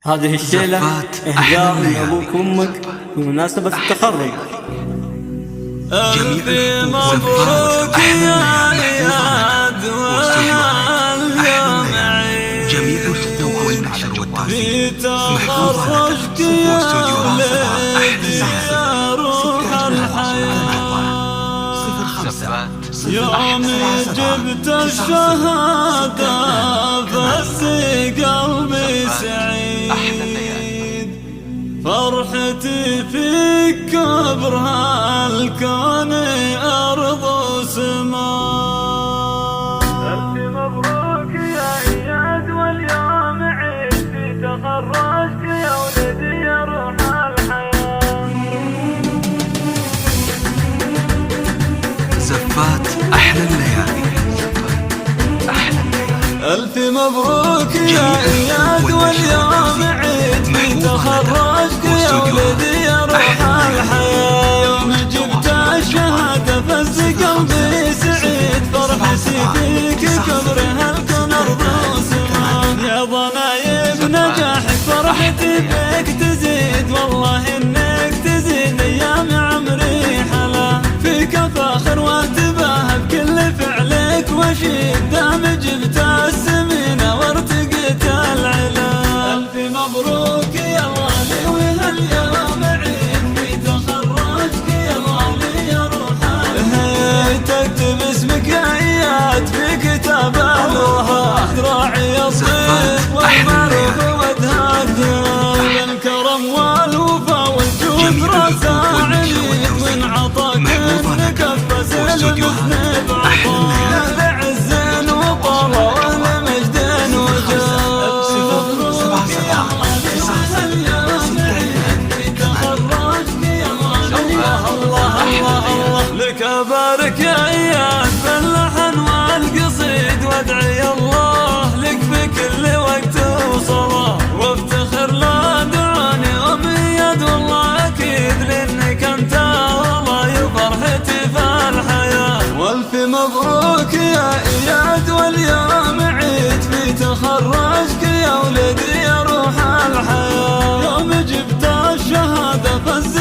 هذه الشيلة إهداء من أبوك وأمك بمناسبة التخرج. ألف مبروك يا إياد واليوم عيد في تخرجك يا ولدي يا روح الحياة، يوم جبت الشهادة بس قلبي سعيد، فرحتي فيك كبرها الكون أرض وسماء. ألف مبروك يا إياد واليوم عيد في تخرجك يا ولدي يا روح الحياة. زفات أحلى الليالي. ألف مبروك يا إياد واليوم عيد في تخرجك يا ولدي يا روح الحياة، يوم جبت الشهادة فز قلبي سعيد، فرحتي فيك كبرها الكون أرض وسماء، يا ضنايب نجاحك فرحتي بك تزيد، والله إنك تزيد أيام عمري حلا، فيك فاخر واتباهى بكل فعلك وشيد، دام جبت السمينة وارتقيت العلا. ألف مبروك يا غالي وهاليوم عيد في تخرجك يا غالي يا روح الحياة، تكتب اسمك يا إياد في كتاب الوفا، راعي الصدق والمعروف وتهدى بالكرم والوفا والجود راسه عليك، من عطاك انك افز المذنب عطاء بعز وطلع ولمجد وجاه. مبروك يا غالي وهاليوم عيد في تخرجك يا غالي، الله الله الله الله لك ابارك يا اياد باللحن والقصيد، وادعي الله لك بكل وقت وصلاه، وافتخر لا دعاني ام اياد والله اكيد، لانك انت والله فرحتي في الحياه. والف مبروك يا اياد واليوم عيد في تخرجك يا ولدي يا روح الحياه، يوم جبت الشهاده فز